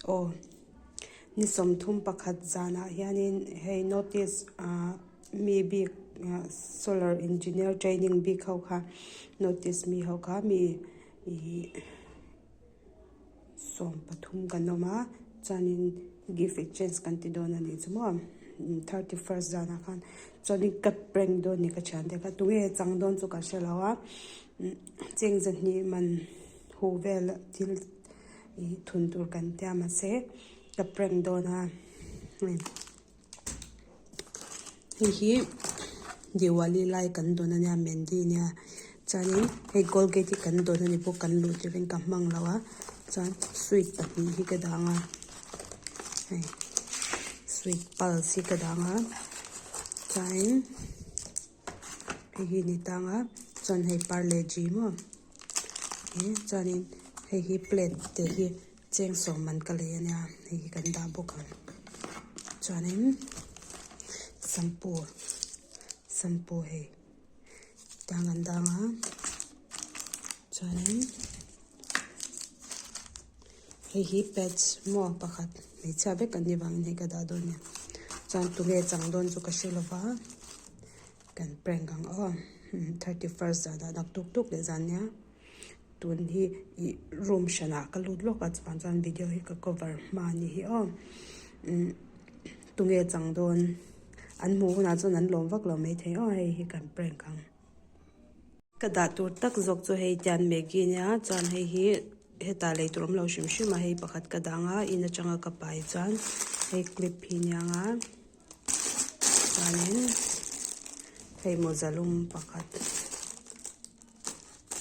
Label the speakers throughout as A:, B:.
A: oh ni som thum pakhat zana hianin hey notice maybe solar engineer training big how kha notice me how kha mi som pathum kanoma chanin gift exchange kan ti don ani chumo 31st zana khan chanin kat prank don ni ka chan de ka tuwe changdon chu ka shelawa cheng jan ni man hovel til thun tur kan tia ma se ka prank don ha hi Diwali lai kan don ania mendi nia chani he Colgate kan don ani po kan lu tirin ka mang lawa chan sweet pati hi ka danga hey sweet pulse hi ka danga chan hi ni tanga chan he parle ji mo chanin he plate te hi cheng so man ka le ania hi kan da bokan chanin shampoo hai tangan danga chanin hi patch mo pakhat me chabe kan ni wang ne ka da don ne chan tuge changdon chu ka shilova kan prank ang 31st da dak tuk tuk le zanya tun hi room shana ka lut lo ka chan video hi ka cover ma ni hi tunge changdon an mu na chon an lom vak lo mai the hi kan prank ang kada tur tak zok chu hei tian megi nya chan hi heta le turum lo shim shim hei pakhat kadanga ina changa ka pai chan hei clip hi nyanga chanin hei mozalum pakhat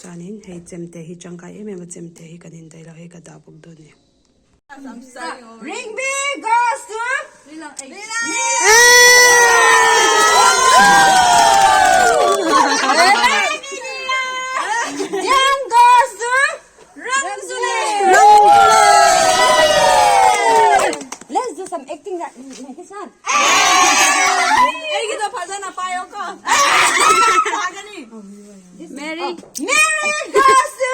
A: chanin hei chemte hi changkai em chemte hi kanin dai la hei kada buk do ni
B: Ring big goes to Lilang. Yang goes to Ramsule. Let's do some acting like this one. Ay, kita pasal na payo ko. Mary. Mary goes to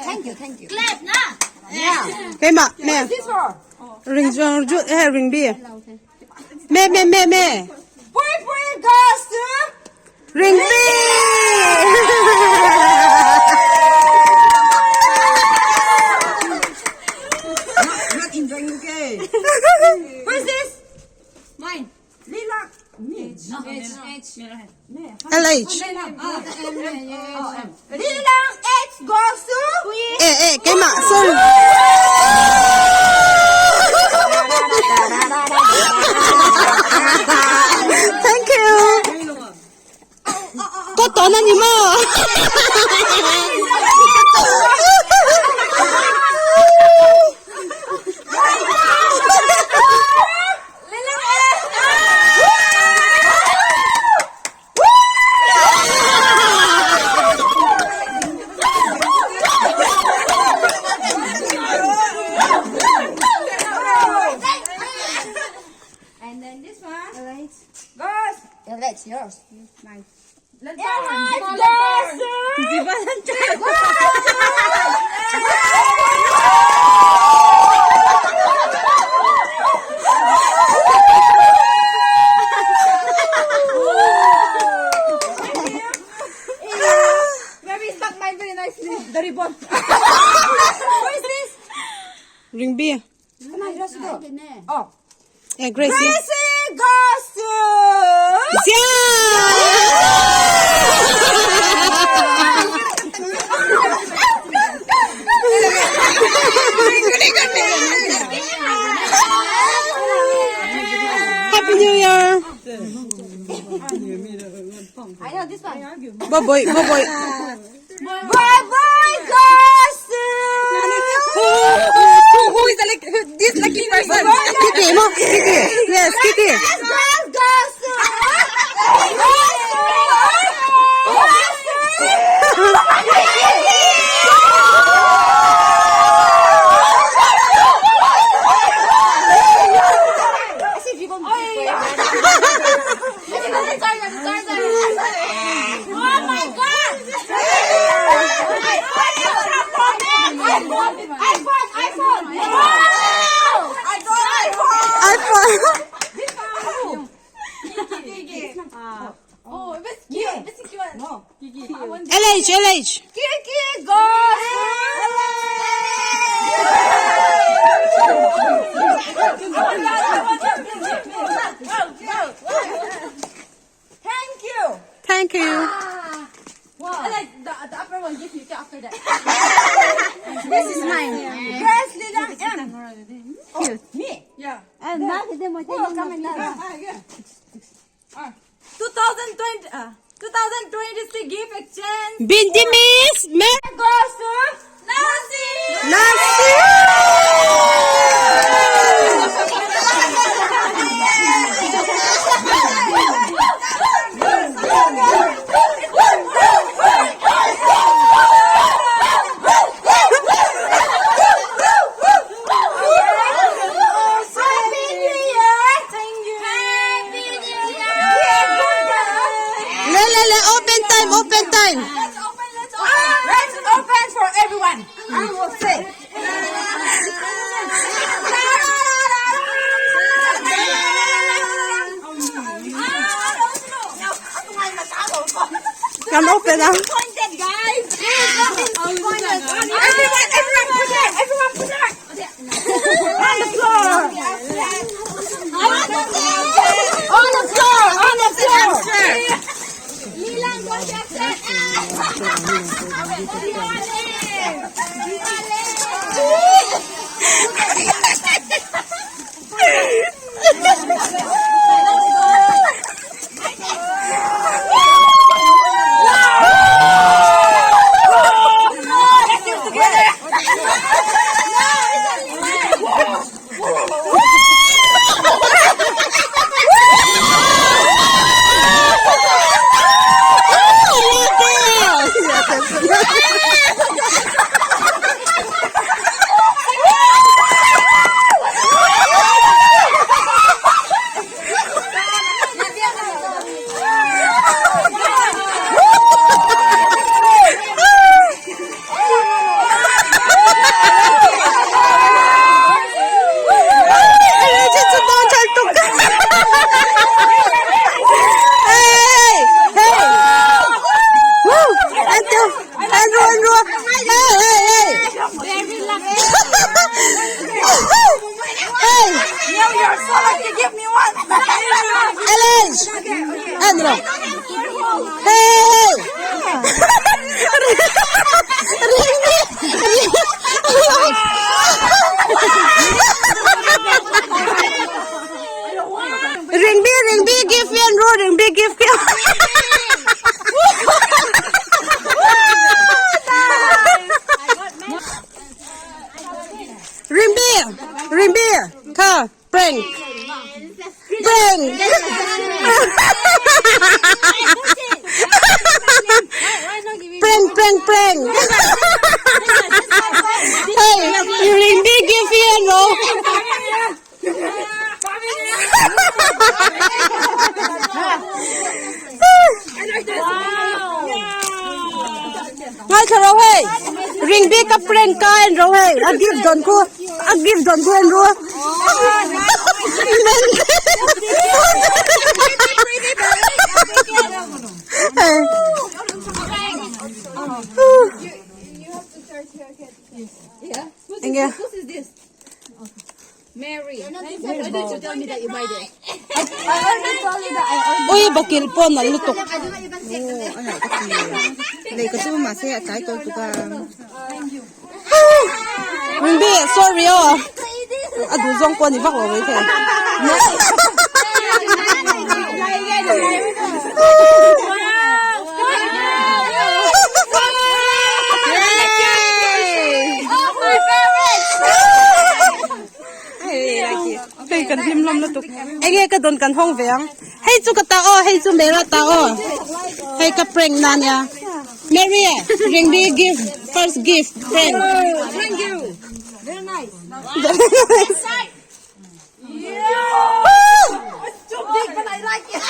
B: Thank you. Clap na. Yeah.
A: Hey ma me
B: This for.
A: ring ring bi me
B: Boy goes to
A: ring bi
B: not enjoying the game. Who's this? Mine. Lila. Me. No. H.
A: LH
B: Lilang H goes to
A: cái mạ sơn thank you có tốn anh mà
B: That's yours. Mine. Let's go. Maybe stuck mine very nicely. The ribbon. Who is this?
A: ring bi
B: Come on, let's go. Oh.
A: Gracie
B: Gracie goes to
A: Happy New Year
B: I know this one.
A: boy
B: Boy goes to
A: who is this lucky person Kitty mo Kitty yes Kitty
B: Girl goes to I see ribbon. Oh, it's cute. It's cute. No.
A: LH, LH.
B: Kiki, go! Thank you.
A: Thank you.
B: Wow. And like the upper one, give you after that. This is mine. Yes, Lila. Cute. Me? Yeah.
C: And bakit mo tayo naman na?
B: 2023 gift exchange
A: Binti Miss.
B: goes to Nancy.
A: Nasi. Open time, open time.
B: Let's open. Let's open for everyone. I will say.
A: Come open now.
B: Pointed, guys. Everyone put it. Everyone put it. On the floor. On the floor. On the floor. Lilang Ring B, give me and roll, ring B, give me. Ring B, come, bring. Prank. Hey, ring B, give me and roll. Ngay cho rau hey, ring bi ka prank ka and rau hey, a give don ko and ro. Yeah. Whose is this? Mary. Why did you tell me that you buy this? I already told you that I ordered.
A: Uy, bakil po na lutok.
C: Like kasi masaya tayo to ka.
A: Ring bi, sorry oh. Aduzong ko ni bako wait. Hey, kan himlam na to. Ege ka don kan hong veang. Hey chu ka tao, hey chu mera tao. Hey ka prank na niya. Mary, ring the gift, first gift, prank.
B: Thank you. Very nice. It's too big, but I like it.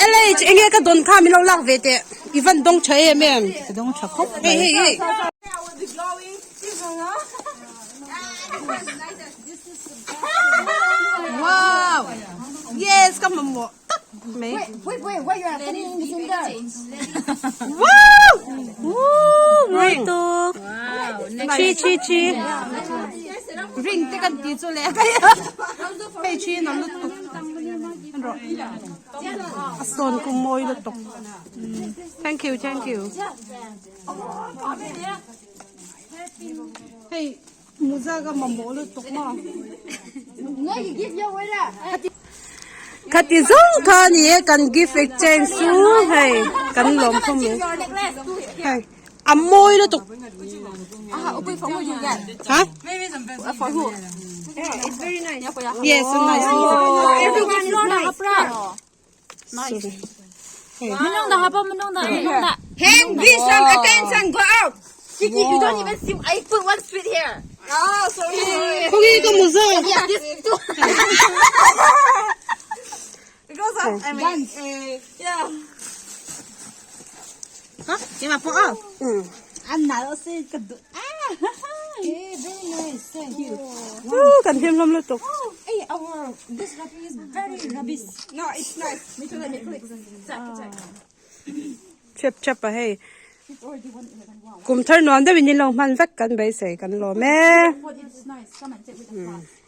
A: LH, ege ka don ka milo lang vete. Even dong chae mem.
C: Dong chakop.
A: Hey.
B: I will be glowing.
C: Wow.
A: Yes, come on more. Me.
B: Wait, why you are putting this in there?
A: Wow! Woo! Right to. Chi. Ring te kan ti chu le kai. Hey chi nam lu tu. Ro. Ason ku moi lu tu. Thank you. Hey, muza ga mambo lu tu ma.
B: No, you give your way there.
A: Khati zong kha ni kan gift exchange su hey kan lom khom ni.
B: Your necklace. Do it.
A: Hey. Amoy lu tu.
B: Open for who you get?
A: Huh?
B: For who? Yeah, it's very nice.
A: Yes, so nice.
B: Everyone is nice.
A: Nice.
B: Hand, be some attention. Go out. Kiki, you don't even see. I put one sweet here. Oh, sorry.
A: 거기 그 무서.
B: Yeah, this too. Because I mean, yeah.
C: Hả? Chị mà phụ không?
A: 응.
C: Anh nào nó xin cần được. Yeah, very nice. Thank you.
A: kan thêm lắm lu tu.
B: Hey, this wrapping is very rubbish. No, it's nice. Me too. Let me click.
A: Chep hey. Kum thar nuam da win ni long man vek kan bai sei kan lo me.
B: It's nice. Come and take with the class.